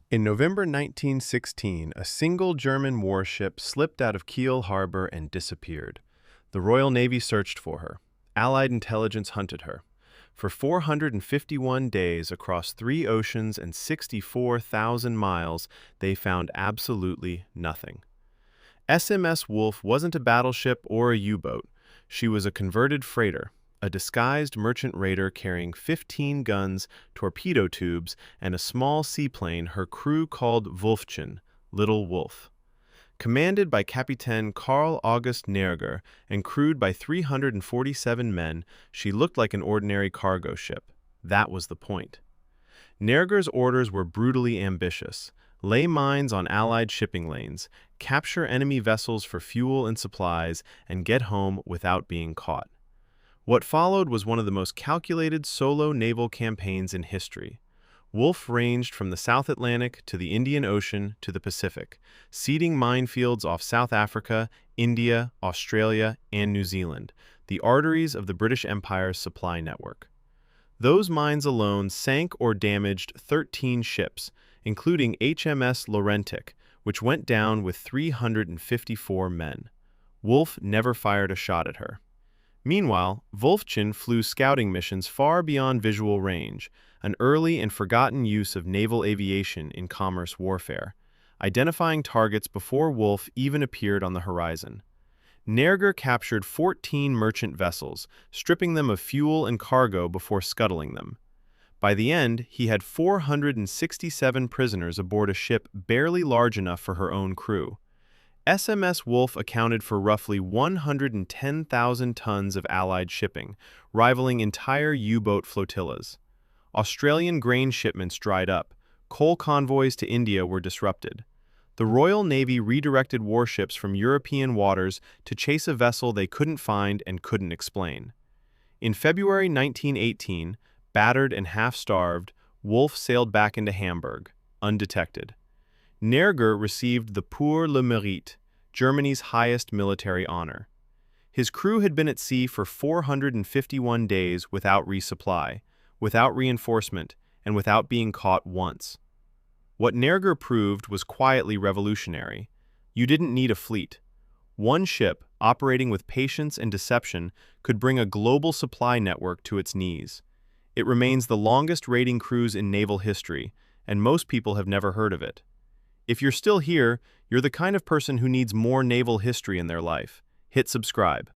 In November 1916, a single German warship slipped out of Kiel Harbour and disappeared. The Royal Navy searched for her. Allied intelligence hunted her. For 451 days across 3 oceans and 64,000 miles, they found absolutely nothing. SMS Wolf wasn't a battleship or a U-boat. She was a converted freighter, a disguised merchant raider carrying 15 guns, torpedo tubes, and a small seaplane her crew called Wölfchen, Little Wolf. Commanded by Kapitän Karl August Nerger and crewed by 347 men, she looked like an ordinary cargo ship. That was the point. Nerger's orders were brutally ambitious: lay mines on Allied shipping lanes, capture enemy vessels for fuel and supplies, and get home without being caught. What followed was one of the most calculated solo naval campaigns in history. Wolf ranged from the South Atlantic to the Indian Ocean to the Pacific, seeding minefields off South Africa, India, Australia, and New Zealand, the arteries of the British Empire's supply network. Those mines alone sank or damaged 13 ships, including HMS Laurentic, which went down with 354 men. Wolf never fired a shot at her. Meanwhile, Wölfchen flew scouting missions far beyond visual range, an early and forgotten use of naval aviation in commerce warfare, identifying targets before Wolf even appeared on the horizon. Nerger captured 14 merchant vessels, stripping them of fuel and cargo before scuttling them. By the end, he had 467 prisoners aboard a ship barely large enough for her own crew. SMS Wolf accounted for roughly 110,000 tons of Allied shipping, rivaling entire U-boat flotillas. Australian grain shipments dried up. Coal convoys to India were disrupted. The Royal Navy redirected warships from European waters to chase a vessel they couldn't find and couldn't explain. In February 1918, battered and half-starved, Wolf sailed back into Hamburg, undetected. Nerger received the Pour le Mérite, Germany's highest military honor. His crew had been at sea for 451 days without resupply, without reinforcement, and without being caught once. What Nerger proved was quietly revolutionary. You didn't need a fleet. One ship, operating with patience and deception, could bring a global supply network to its knees. It remains the longest raiding cruise in naval history, and most people have never heard of it. If you're still here, you're the kind of person who needs more naval history in their life. Hit subscribe.